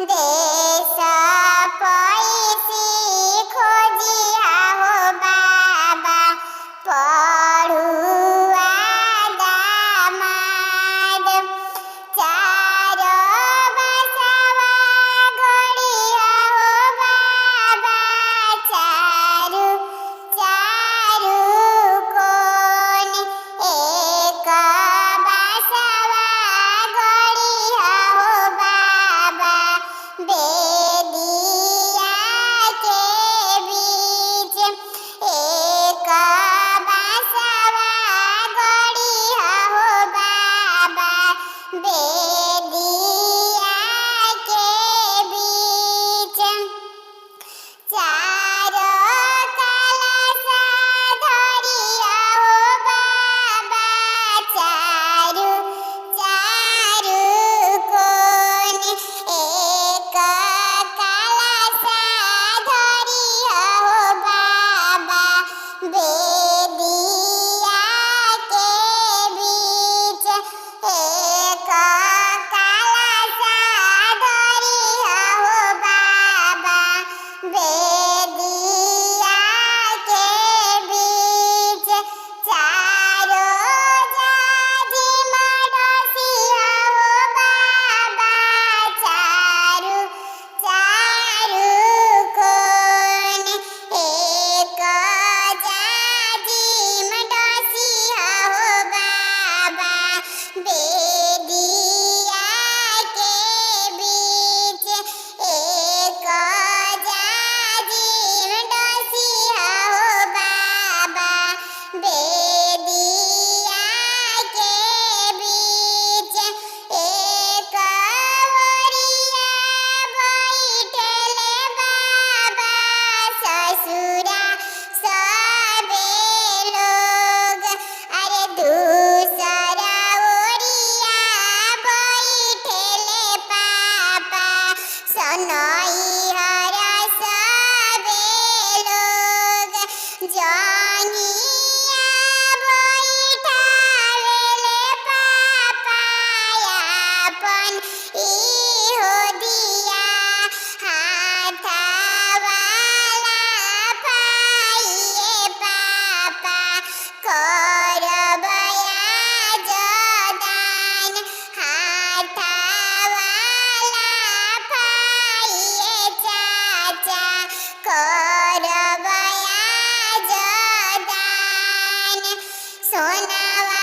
देश पैसी खोजिया हो बाबा पढ़ुआ दामाद चार बसवा गड़िया हो बाबा चारू चारू कोन एक बसवा गड़िया हो बाबा बेदिया के बीच एक बसवा गड़िया हो बाबा बेदिया के बीच चार कलश धरिया हो बाबा चारू चारू कोन एक कलश धरिया हो बाबा बेदिया के बीच एक कलश धरिया हो बाबा बेदिया के बीच चारो जाति मडसिया हो बाबा चारू चारू कोन एक जाति मडसिया हो बाबा बेदिया के बीच एक जाति मडसिया हो बाबा बेदिया के बीच एक वरिया बैठले बाबा ससुरा सबे लोग अरे दूसरा ओरिया बैठले पापा सनैहरा सबे लोग जनिया बैठावेले पापा अपन इहो दिया हाथवाला पाइए पापा करबया जदान हाथवाला पाइए चाचा करबया जदान सोनावा